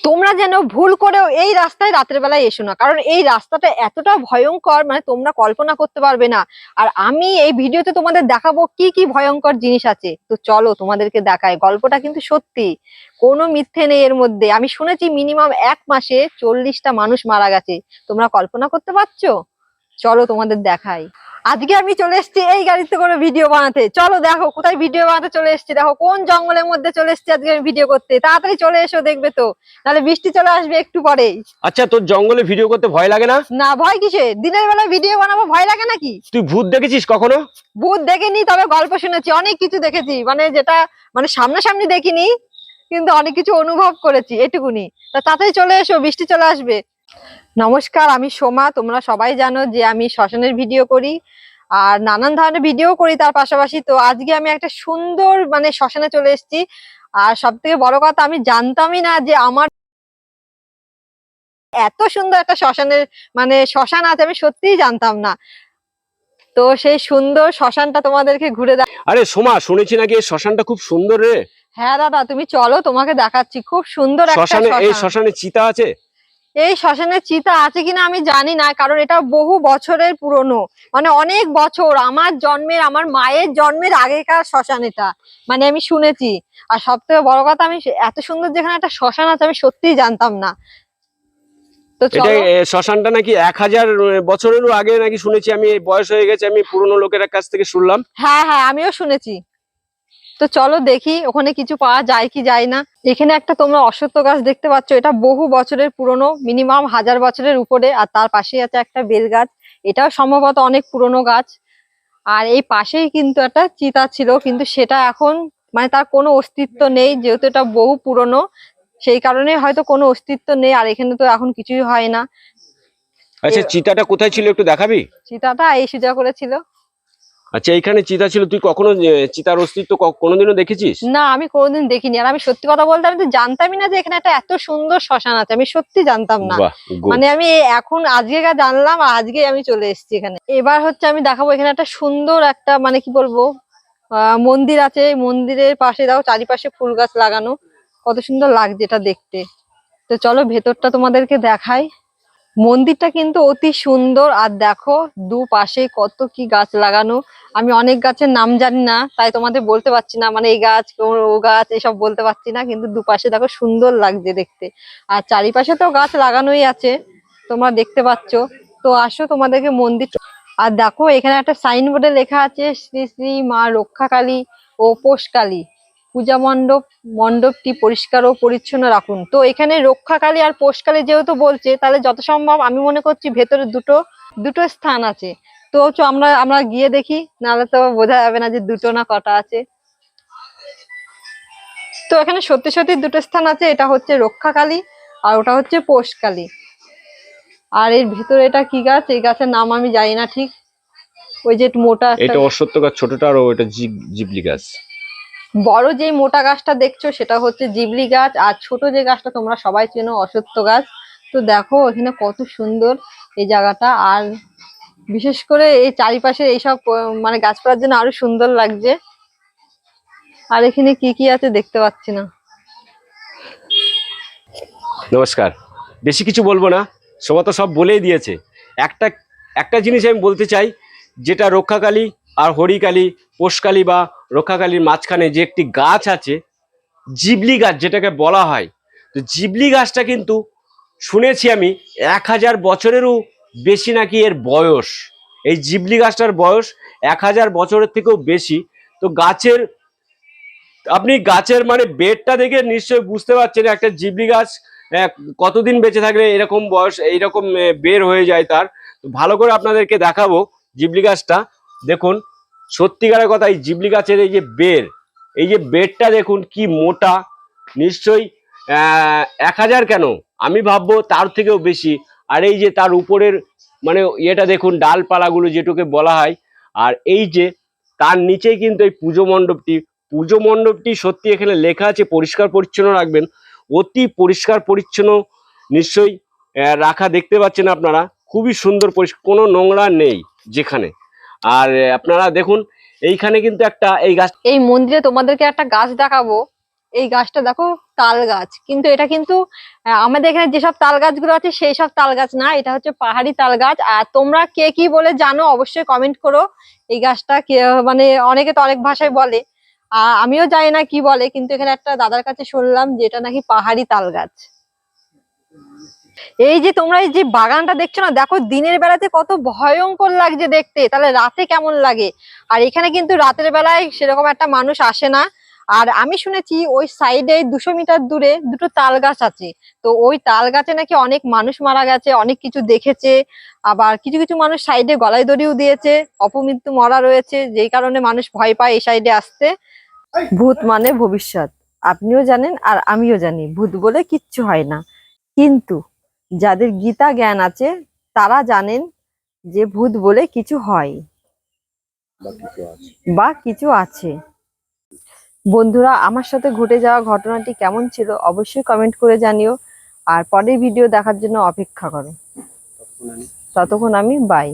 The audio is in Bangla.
তোমরা যেন ভুল করেও এই রাস্তায় রাতের বেলায় এসো না, কারণ এই রাস্তাটা এতটা ভয়ঙ্কর, মানে তোমরা কল্পনা করতে পারবে না। আর আমি এই ভিডিওতে তোমাদের দেখাবো কি কি ভয়ঙ্কর জিনিস আছে। তো চলো তোমাদেরকে দেখাই। গল্পটা কিন্তু সত্যি, কোনো মিথ্যে নেই এর মধ্যে। আমি শুনেছি মিনিমাম 1 মাসে 40টা মানুষ মারা গেছে। তোমরা কল্পনা করতে পারছো? চলো তোমাদের দেখাই। আজকে আমি চলে এসেছি এই গাড়িতে করে ভিডিও বানাতে। চলো দেখো কোথায় ভিডিও বানাতে চলে এসেছি। দেখো কোন জঙ্গলের মধ্যে চলে এসেছি আজকে আমি ভিডিও করতে। তাড়াতাড়ি চলে এসো, দেখবে তো, নাহলে বৃষ্টি চলে আসবে একটু পরেই। আচ্ছা, তোর জঙ্গলে ভিডিও করতে ভয় লাগে না? না, ভয় কিসে? দিনের বেলা ভিডিও বানাবো, ভয় লাগে নাকি? তুই ভূত দেখেছিস কখনো? ভূত দেখিনি, তবে গল্প শুনেছি, অনেক কিছু দেখেছি, মানে যেটা মানে সামনাসামনি দেখিনি, কিন্তু অনেক কিছু অনুভব করেছি, এটুকুনি। তা তাড়াতাড়ি চলে এসো, বৃষ্টি চলে আসবে। নমস্কার, আমি সোমা। তোমরা সবাই জানো যে আমি শ্মশানের ভিডিও করি আর নানান ধরনের ভিডিও করি তার পাশাপাশি। তো আজকে আমি একটা সুন্দর মানে শ্মশানে চলে এসেছি। আর সব থেকে বড় কথা, আমি জানতামই না যে আমার এত সুন্দর একটা শ্মশানের মানে শ্মশান আছে, আমি সত্যিই জানতাম না। তো সেই সুন্দর শ্মশানটা তোমাদেরকে ঘুরে আরে সোমা, শুনেছি নাকি এই শ্মশানটা খুব সুন্দর রে। হ্যাঁ দাদা, তুমি চলো, তোমাকে দেখাচ্ছি। খুব সুন্দর একটা এই শ্মশান। শ্মশানে চিতা আছে? এই শ্মশানে চিতা আছে কিনা আমি জানি না, কারণ এটা বহু বছরের পুরনো, মানে অনেক বছর, আমার জন্মের, আমার মায়ের জন্মের আগেকার শ্মশান এটা, মানে আমি শুনেছি। আর সব থেকে বড় কথা, আমি এত সুন্দর যেখানে একটা শ্মশান আছে আমি সত্যিই জানতাম না। তো এটা চলো। শ্মশানটা নাকি 1000 বছরেরও আগে নাকি শুনেছি আমি। এই বয়স হয়ে গেছে, আমি পুরনো লোকের কাছ থেকে শুনলাম। হ্যাঁ হ্যাঁ, আমিও শুনেছি। তো চলো দেখি ওখানে কিছু পাওয়া যায় কি যায় না। এখানে একটা তোমরা অশ্বত্থ গাছ দেখতে পাচ্ছ, এটা বহু বছরের পুরনো, মিনিমাম 1000 বছরের উপরে। আর তার পাশেই আছে একটা বেল গাছ, এটাও সম্ভবত অনেক পুরনো গাছ। আর এই পাশেই কিন্তু একটা চিতা ছিল, কিন্তু সেটা এখন মানে তার কোনো অস্তিত্ব নেই, যেহেতু এটা বহু পুরনো, সেই কারণে হয়তো কোনো অস্তিত্ব নেই। আর এখানে তো এখন কিছুই হয় না। আচ্ছা, চিতাটা কোথায় ছিল একটু দেখাবি? চিতাটা এই সোজা করেছিল। আচ্ছা, এইখানে চিতা ছিল। তুই কখনো চিতার অস্তিত্ব কোনোদিনও দেখেছিস? না, আমি কোনোদিন দেখিনি। আর আমি সত্যি কথা বলতে, আমি তো জানতামই না যে এখানে একটা এত সুন্দর শ্মশান আছে, আমি সত্যি জানতাম না। বাহ, গুড। মানে আমি এখন আজকে জানলাম, আর আজকে আমি চলে এসেছি এখানে। এবার হচ্ছে আমি দেখাবো এখানে একটা সুন্দর একটা মানে কি বলবো মন্দির আছে। এই মন্দিরের পাশে দেখো চারিপাশে ফুল গাছ লাগানো, কত সুন্দর লাগছে এটা দেখতে। তো চলো ভেতরটা তোমাদেরকে দেখাই। মন্দিরটা কিন্তু অতি সুন্দর। আর দেখো দুপাশে কত কি গাছ লাগানো। আমি অনেক গাছের নাম জানি না, তাই তোমাদের বলতে পারছি না, মানে এই গাছ ও গাছ এসব বলতে পারছি না, কিন্তু দুপাশে দেখো সুন্দর লাগছে দেখতে। আর চারিপাশে তো গাছ লাগানোই আছে, তোমরা দেখতে পাচ্ছ। তো আসো তোমাদেরকে মন্দির। আর দেখো এখানে একটা সাইনবোর্ডে লেখা আছে শ্রী শ্রী মা রক্ষাকালী ও পোষকালী পূজা মণ্ডপ। মণ্ডপটি পরিষ্কার ও পরিচ্ছন্ন রাখুন। তো এখানে রক্ষাকালী আর পোষকালী যেহেতু বলছে, তাহলে যত সম্ভব আমি মনে করছি ভেতরে দুটো দুটো স্থান আছে। তো আমরা আমরা গিয়ে দেখি, নাহলে তো বোঝা যাবে না যে দুটো না কটা আছে। তো এখানে সত্যি সত্যি দুটো স্থান আছে, এটা হচ্ছে রক্ষাকালী আর ওটা হচ্ছে পোষকালী। আর এর ভিতরে এটা কি গাছ, এই গাছের নাম আমি জানি না ঠিক। ওই যে মোটা একটা এটা অশ্বত্থ গাছ ছোটটা, আর ওটা জিবলি গাছ। বড় যে মোটা গাছটা দেখছো সেটা হচ্ছে জিবলি গাছ, আর ছোট যে গাছটা তোমরা সবাই চেনো অশ্বত্থ গাছ। তো দেখো এখানে কত সুন্দর এই জায়গাটা। আর বিশেষ করে এই চারিপাশে এইসব মানে গাছপালার জন্য আরো সুন্দর লাগছে। আর এখানে কি কি আছে দেখতে পাচ্ছি না। নমস্কার। বেশি কিছু বলবো না, সোমা তো সব বলেই দিয়েছে। একটা একটা জিনিস আমি বলতে চাই, যেটা রক্ষাকালী আর হরিকালী, পোষকালী বা রক্ষাকালীর মাঝখানে যে একটি গাছ আছে, জিবলি গাছ যেটাকে বলা হয়। তো জিবলি গাছটা কিন্তু শুনেছি আমি 1000 বছরেরও বেশি নাকি এর বয়স। এই জিবলি গাছটার বয়স 1000 বছরের থেকেও বেশি। তো আপনি গাছের মানে বেডটা দেখে নিশ্চয়ই বুঝতে পারছেন একটা জিবলি গাছ কতদিন বেঁচে থাকলে এরকম বয়স, এইরকম বের হয়ে যায় তার। তো ভালো করে আপনাদেরকে দেখাবো জিবলি গাছটা। দেখুন, সত্যিকারের কথা, এই জিবলি গাছের এই যে বেডটা দেখুন কি মোটা। নিশ্চয়ই 1000 কেন, আমি ভাববো তার থেকেও বেশি। আর এই যে তার উপরের মানে ইয়েটা দেখুন, ডালপালাগুলো যেটুকে বলা হয়। আর এই যে তার নিচেই কিন্তু এই পুজো মণ্ডপটি সত্যি এখানে লেখা আছে পরিষ্কার পরিচ্ছন্ন রাখবেন। অতি পরিষ্কার পরিচ্ছন্ন নিশ্চয়ই রাখা, দেখতে পাচ্ছেন আপনারা। খুবই সুন্দর পরিষ্কার, কোনো নোংরা নেই যেখানে। আর আপনারা দেখুন এইখানে কিন্তু একটা এই গাছ। এই মন্দিরে তোমাদেরকে একটা গাছ দেখাবো। এই গাছটা দেখো, তাল গাছ, কিন্তু এটা কিন্তু আমাদের এখানে যেসব তাল গাছগুলো আছে সেই সব তাল গাছ না, এটা হচ্ছে পাহাড়ি তাল গাছ। আর তোমরা কে কি বলে জানো অবশ্যই কমেন্ট করো। এই গাছটা মানে অনেকে তো অনেক ভাষায় বলে, আমিও জানি না কি বলে, কিন্তু এখানে একটা দাদার কাছে শুনলাম যে এটা নাকি পাহাড়ি তাল গাছ। এই যে তোমরা এই যে বাগানটা দেখছো না, দেখো দিনের বেলাতে কত ভয়ঙ্কর লাগছে দেখতে, তাহলে রাতে কেমন লাগে। আর এখানে কিন্তু রাতের বেলায় সেরকম একটা মানুষ আসে না। আর আমি শুনেছি ওই সাইডে 200 মিটার দূরে দুটো তাল গাছ আছে, তো ওই তাল গাছে নাকি অনেক মানুষ মারা গেছে, অনেক কিছু দেখেছে। আবার কিছু কিছু মানুষ সাইডে গলায় দড়িও দিয়েছে, অপমৃত্যু মরা রয়েছে, যেই কারণে মানুষ ভয় পায় এই সাইডে আসতে। ভূত মানে ভবিষ্যৎ, আপনিও জানেন আর আমিও জানি ভূত বলে কিচ্ছু হয় না, কিন্তু যাদের গীতা জ্ঞান আছে তারা জানেন যে ভূত বলে কিছু হয় বা কিছু আছে। বন্ধুরা, আমার সাথে ঘটে যাওয়া ঘটনাটি কেমন ছিল অবশ্যই কমেন্ট করে জানিও, আর পরের ভিডিও দেখার জন্য অপেক্ষা করো। ততক্ষণ আমি বাই।